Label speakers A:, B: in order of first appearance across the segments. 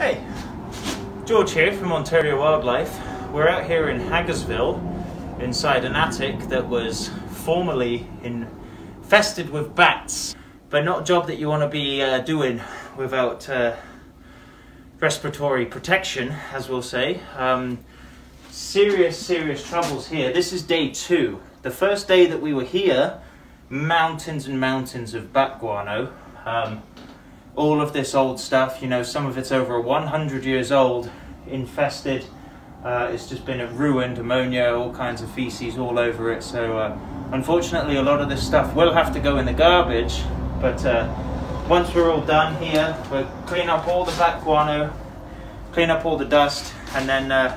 A: Hey, George here from Ontario Wildlife. We're out here in Hagersville inside an attic that was formerly infested with bats, but not a job that you want to be doing without respiratory protection, as we'll say. Serious troubles here. This is day 2. The first day that we were here, mountains and mountains of bat guano. All of this old stuff, you know, some of it's over 100 years old, infested. It's just been ruined, ammonia, all kinds of feces all over it. So unfortunately a lot of this stuff will have to go in the garbage, but once we're all done here, we'll clean up all the bat guano, clean up all the dust, and then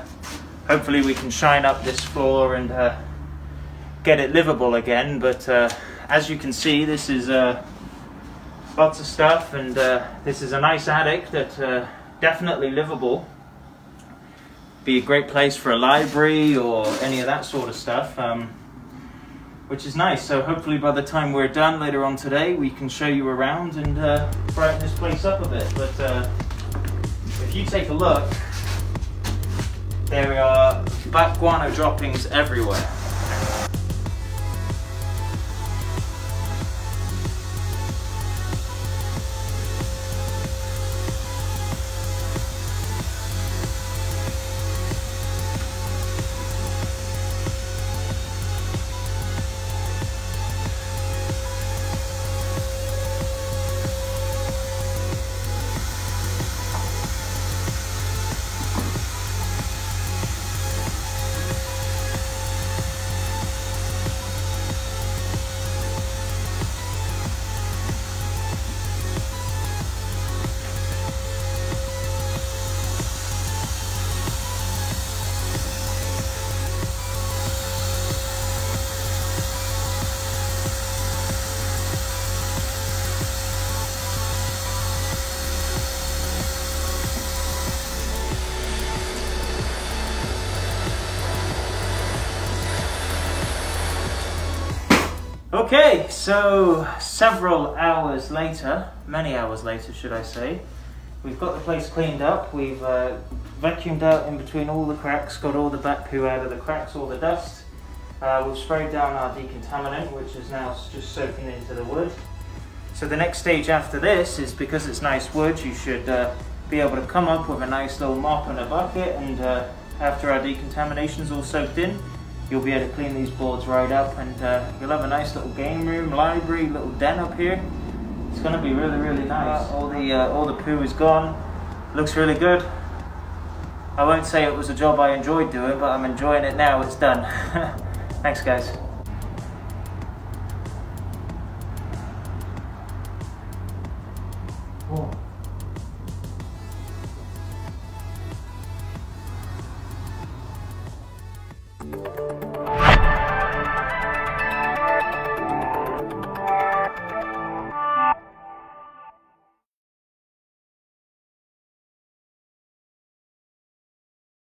A: hopefully we can shine up this floor and get it livable again. But as you can see, this is lots of stuff, and this is a nice attic that definitely livable. Be a great place for a library or any of that sort of stuff, which is nice. So hopefully by the time we're done later on today, we can show you around and brighten this place up a bit. But if you take a look, there are bat guano droppings everywhere. Okay, so several hours later, many hours later should I say, we've got the place cleaned up. We've vacuumed out in between all the cracks, got all the bat poo out of the cracks, all the dust. We've sprayed down our decontaminant, which is now just soaking into the wood. So the next stage after this is, because it's nice wood, you should be able to come up with a nice little mop and a bucket, and after our decontamination's all soaked in, you'll be able to clean these boards right up, and you'll have a nice little game room, library, little den up here. It's going to be really nice. All the poo is gone. Looks really good. I won't say it was a job I enjoyed doing, but I'm enjoying it now. It's done. Thanks, guys. Cool.